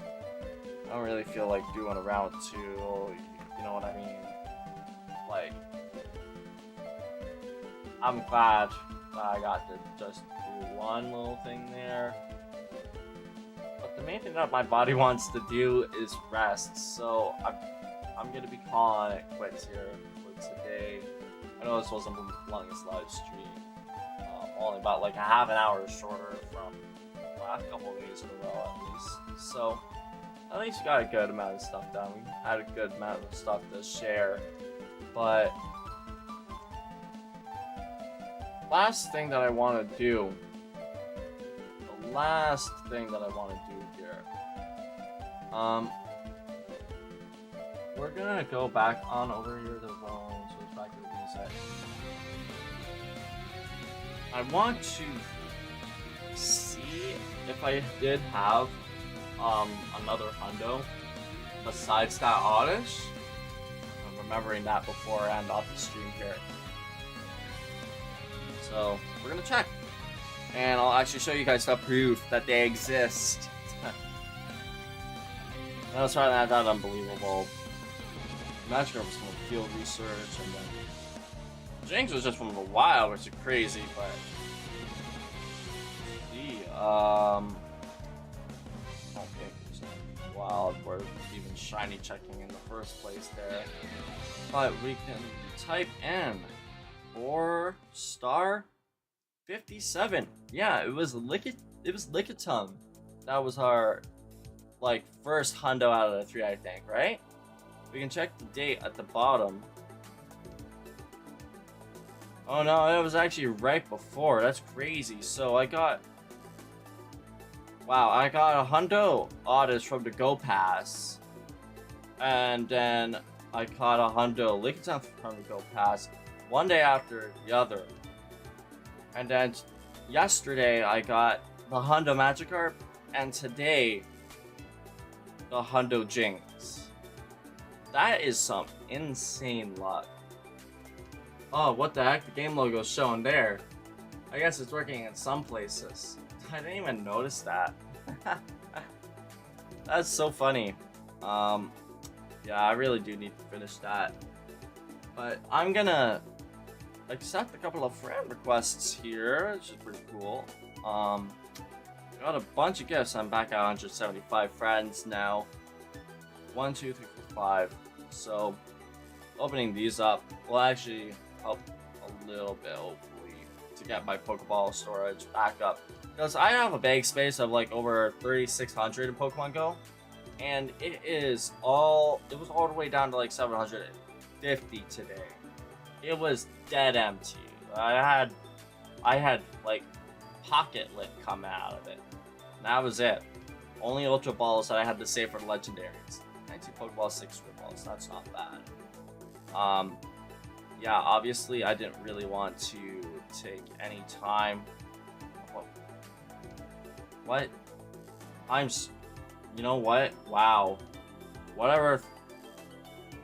I don't really feel like doing a round 2. You know what I mean? Like, I'm glad that I got to just do one little thing there. But the main thing that my body wants to do is rest. So I'm gonna be calling it quits here for today. I know this wasn't the longest live stream. Only about like a half an hour shorter from the last couple of days in a row at least. So at least we got a good amount of stuff done. We had a good amount of stuff to share. But last thing that I want to do, here, we're gonna go back on over here to the phone, so it's back to the reset. I want to see if I did have another hundo besides that Oddish. I'm remembering that before I end off the stream here. So we're gonna check. And I'll actually show you guys the proof that they exist. That was right, that unbelievable. Magikarp was from field research, and then Jinx was just from the wild, which is crazy, but I don't think it's wild or even shiny checking in the first place there. But we can type in 4-star 57. Yeah, it was Lickitung. That was our like first hundo out of the 3, I think, right? We can check the date at the bottom. Oh no, it was actually right before. That's crazy. So I got a hundo Oddish from the Go Pass, and then I caught a hundo Lickitung from the Go Pass one day after the other. And then yesterday I got the hundo Magikarp, and today the hundo Jinx. That is some insane luck. Oh, what the heck? The game logo's showing there. I guess it's working in some places. I didn't even notice that. That's so funny. Yeah, I really do need to finish that. But I'm gonna accept a couple of friend requests here, which is pretty cool. Got a bunch of gifts. I'm back at 175 friends now. 1, 2, 3, 4, 5. So opening these up will actually help a little bit, hopefully, to get my Pokeball storage back up. Because I have a bag space of like over 3,600 in Pokemon Go, and it was all the way down to like 750 today. It was dead empty. I had like pocket lit come out of it. And that was it. Only Ultra Balls that I had to save for legendaries. 19 Pokeballs, 6 Swim Balls. That's not bad. Yeah, obviously I didn't really want to take any time. What? You know what? Wow. Whatever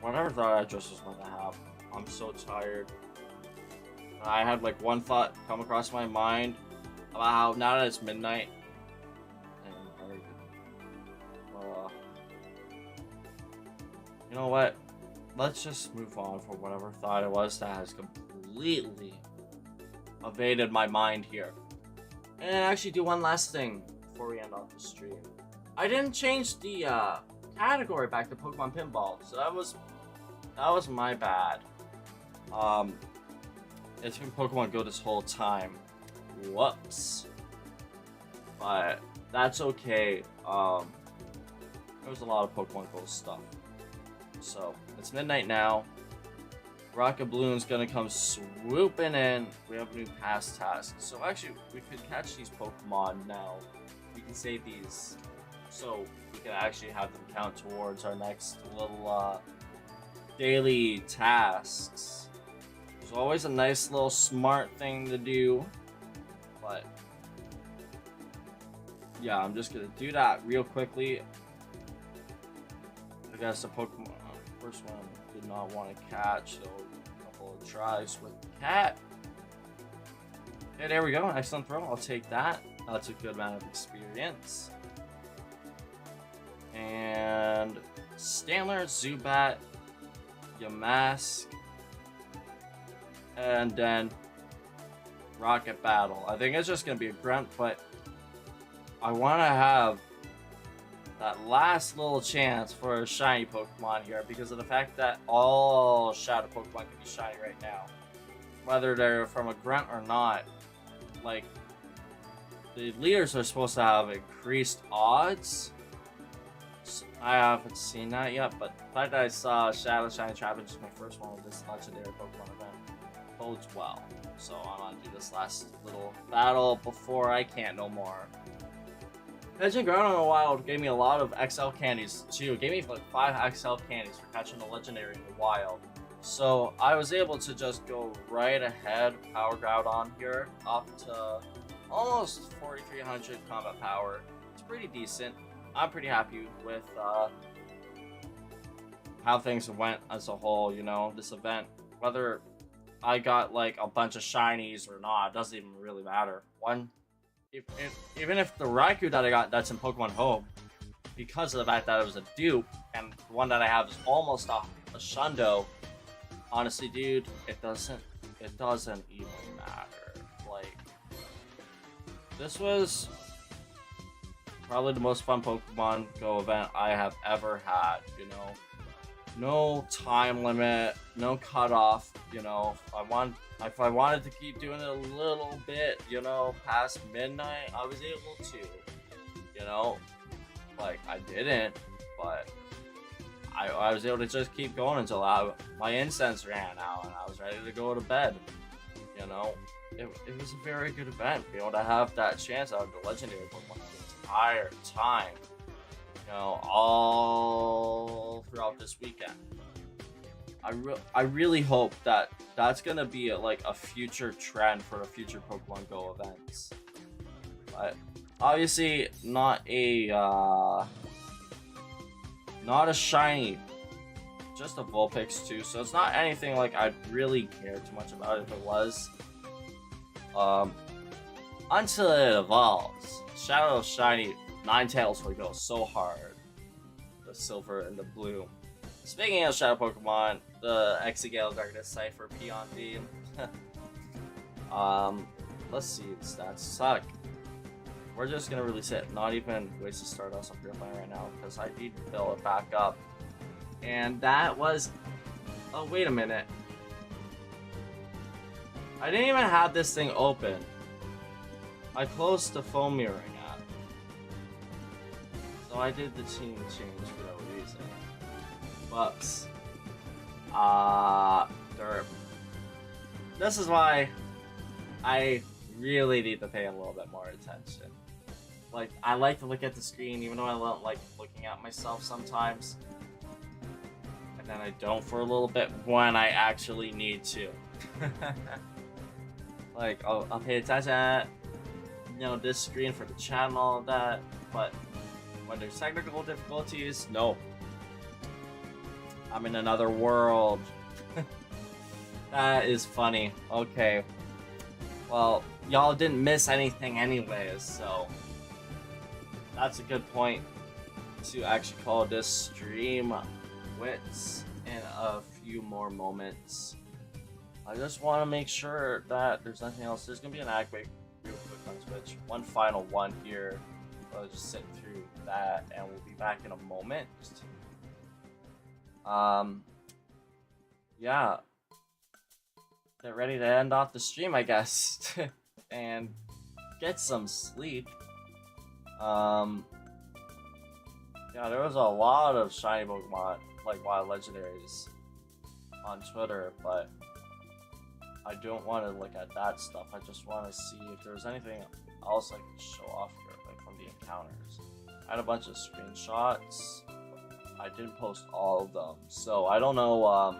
thought I just was going to have. I'm so tired. I had like one thought come across my mind about how now that it's midnight. You know what? Let's just move on for whatever thought it was that has completely evaded my mind here. And actually do one last thing before we end off the stream. I didn't change the category back to Pokemon Pinball, so that was my bad. It's been Pokemon Go this whole time. Whoops. But that's okay. There was a lot of Pokemon Go stuff. So it's midnight now. Rocket Balloon's gonna come swooping in. We have a new past task. So actually, we could catch these Pokemon now. We can save these, so we can actually have them count towards our next little daily tasks. It's always a nice little smart thing to do. But yeah, I'm just gonna do that real quickly. I guess the Pokemon first one did not want to catch, so a couple of tries with the cat. Okay, there we go. Excellent throw. I'll take that. That's a good amount of experience. And Stantler, Zubat, Yamask, and then Rocket Battle. I think it's just gonna be a grunt, but I want to have that last little chance for a shiny Pokemon here because of the fact that all Shadow Pokemon can be shiny right now, whether they're from a grunt or not. Like, the leaders are supposed to have increased odds. I haven't seen that yet, but the fact that I saw Shadow Shiny Trap, which is my first one with this legendary Pokemon event, bodes well. So I'm gonna do this last little battle before I can't no more. Catching Ground in the Wild gave me a lot of XL candies too. It gave me like 5 XL candies for catching the legendary in the wild. So I was able to just go right ahead, Power Groudon here, up to almost 4,300 combat power. It's pretty decent. I'm pretty happy with how things went as a whole, you know, this event. Whether I got like a bunch of shinies or not, it doesn't even really matter. Even if the Raikou that I got that's in Pokemon Home, because of the fact that it was a dupe, and the one that I have is almost a Shundo, honestly, dude, it doesn't even matter. Like, this was probably the most fun Pokemon Go event I have ever had, you know. No time limit, no cutoff, you know. If I wanted to keep doing it a little bit, you know, past midnight, I was able to, you know. Like, I didn't, but I was able to just keep going until my incense ran out and I was ready to go to bed, you know. It was a very good event, being able to have that chance out of the legendary Pokemon the entire time, you know, all throughout this weekend. I really hope that that's gonna be like a future trend for the future Pokemon Go events. But obviously not a shiny, just a Vulpix too. So it's not anything like I'd really care too much about if it was. Until it evolves. Shadow Shiny Ninetales will go so hard. The silver and the blue. Speaking of Shadow Pokemon, the Exegale Darkness Cypher Peon Beam. Let's see, the stats suck. We're just gonna release it, not even waste the Stardust on Purifying right now, because I need to fill it back up. And that was... Oh, wait a minute. I didn't even have this thing open. I closed the phone mirroring app. So I did the team change for no reason. Whoops. Derp. This is why I really need to pay a little bit more attention. Like, I like to look at the screen, even though I don't like looking at myself sometimes. And then I don't for a little bit when I actually need to. Like, I'll pay attention, you know, this screen for the channel and all that, but when there's technical difficulties, no. I'm in another world. That is funny. Okay. Well, y'all didn't miss anything anyways, so that's a good point to actually call this stream quits in a few more moments. I just want to make sure that there's nothing else. There's gonna be an ad break real quick on Twitch. One final one here. I'll just sit through that and we'll be back in a moment. Yeah. get ready to end off the stream, I guess, and get some sleep. Yeah, there was a lot of shiny Pokemon, like wild legendaries, on Twitter, but I don't want to look at that stuff. I just want to see if there's anything else I can show off here, like from the encounters. I had a bunch of screenshots. I didn't post all of them, so I don't know what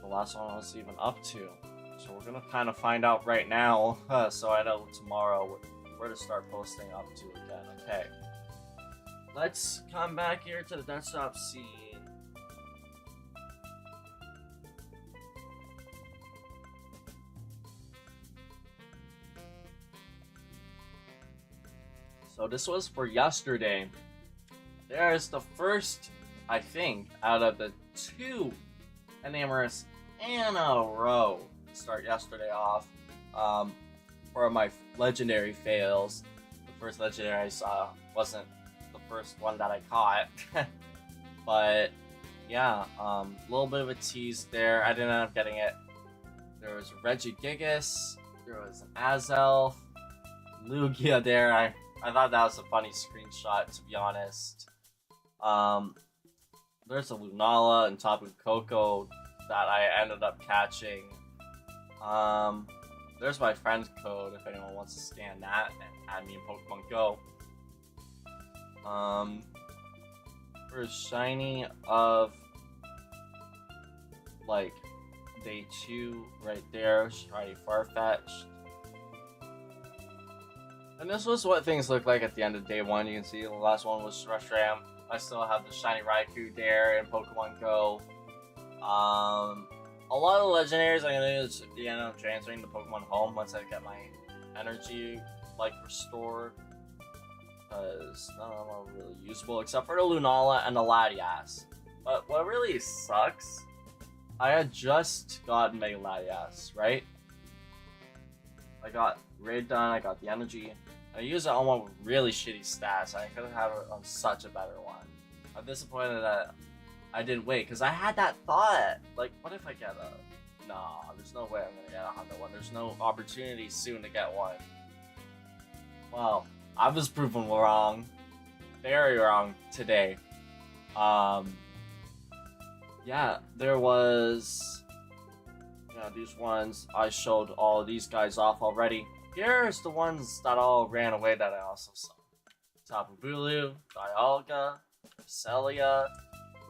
the last one I was even up to. So we're gonna kind of find out right now, so I know tomorrow where to start posting up to again. Okay, let's come back here to the desktop scene. So this was for yesterday. There's the first, I think, out of the 2 Enamorous in a row to start yesterday off. For my legendary fails, the first legendary I saw wasn't the first one that I caught. But yeah, a little bit of a tease there. I didn't end up getting it. There was Regigigas, there was an Azelf, Lugia there. I thought that was a funny screenshot, to be honest. There's a Lunala and Tapu Koko that I ended up catching. There's my friend code if anyone wants to scan that and add me in Pokemon Go. For a shiny of like day 2 right there, shiny Farfetch'd. And this was what things look like at the end of day 1. You can see the last one was Reshiram. I still have the shiny Raikou there in Pokemon Go. A lot of legendaries I'm gonna use at the end of transferring the Pokemon home once I get my energy like restored. Because none of them are really usable except for the Lunala and the Latias. But what really sucks, I had just gotten Mega Latias, right? I got raid done, I got the energy. I used it on one with really shitty stats. I could have had it on such a better one. I'm disappointed that I didn't wait, because I had that thought. Like, what if I get a... Nah, there's no way I'm going to get a Honda one. There's no opportunity soon to get one. Well, I was proven wrong. Very wrong today. Yeah, there was... Yeah, these ones, I showed all these guys off already. Here's the ones that all ran away that I also saw. Tapu Bulu, Dialga, Celia,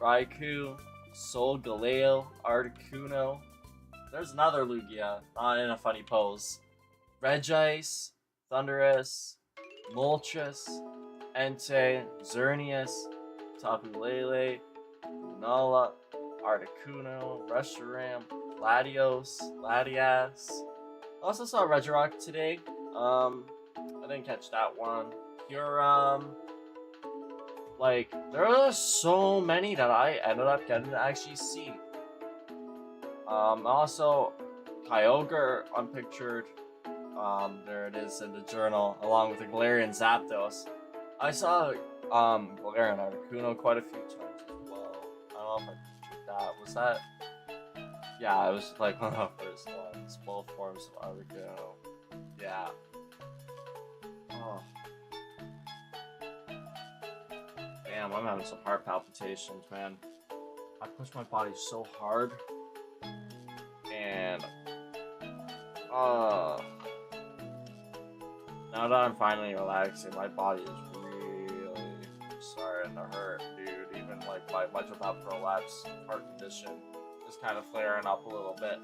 Raikou, Solgaleo, Articuno. There's another Lugia, not in a funny pose. Regice, Thundurus, Moltres, Entei, Xerneas, Tapu Lele, Lunala, Articuno, Reshiram, Latios, Latias. I also saw Regirock today. I didn't catch that one. Huram. Like, there are so many that I ended up getting to actually see. Also, Kyogre unpictured. There it is in the journal, along with the Galarian Zapdos. I saw Galarian Articuno quite a few times as well. I don't know if I pictured that. Was that? Yeah, it was like one of the first ones. Both forms of Articuno. Yeah. Oh. Damn, I'm having some heart palpitations, man. I pushed my body so hard. And... now that I'm finally relaxing, my body is really starting to hurt, dude. Even like my mitral valve prolapse heart condition is kind of flaring up a little bit.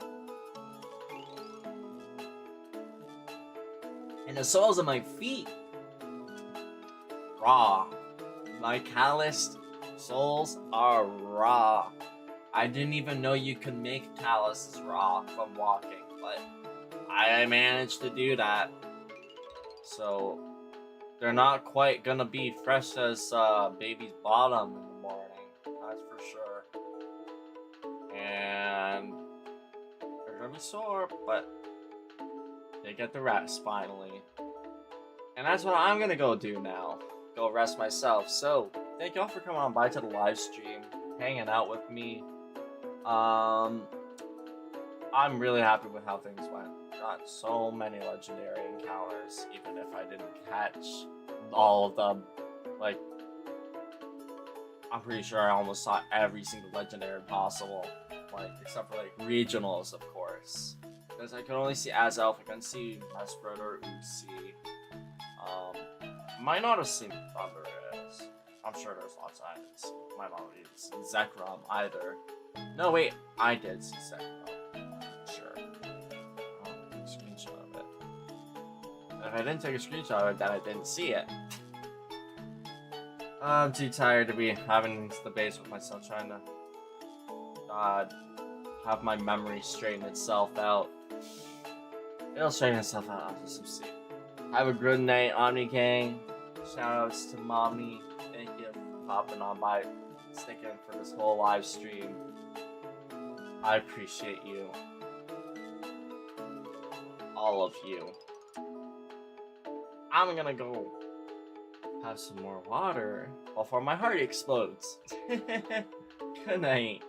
And the soles of my feet, raw. My calloused soles are raw. I didn't even know you could make calluses raw from walking, but I managed to do that. So they're not quite gonna be fresh as baby's bottom in the morning, that's for sure. And they're gonna be sore, but they get the rest finally. And that's what I'm gonna go do now. Go rest myself. So thank y'all for coming on by to the live stream, hanging out with me. I'm really happy with how things went. Got so many legendary encounters, even if I didn't catch all of them. Like, I'm pretty sure I almost saw every single legendary possible. Like, except for like regionals, of course. Because I can only see Azelf, I can see Mesprit or Uzi. Might not have seen Thunder is. I'm sure there's lots I haven't seen. Might not have seen Zekrom either. No, wait, I did see Zekrom. Sure. I'll take a screenshot of it. And if I didn't take a screenshot of it, then I didn't see it. I'm too tired to be having this debate with myself, trying to have my memory straighten itself out. It'll straighten itself out after some sleep. Have a good night, Omni Gang. Shoutouts to Mommy. Thank you for popping on by, sticking for this whole live stream. I appreciate you. All of you. I'm gonna go have some more water before my heart explodes. Good night.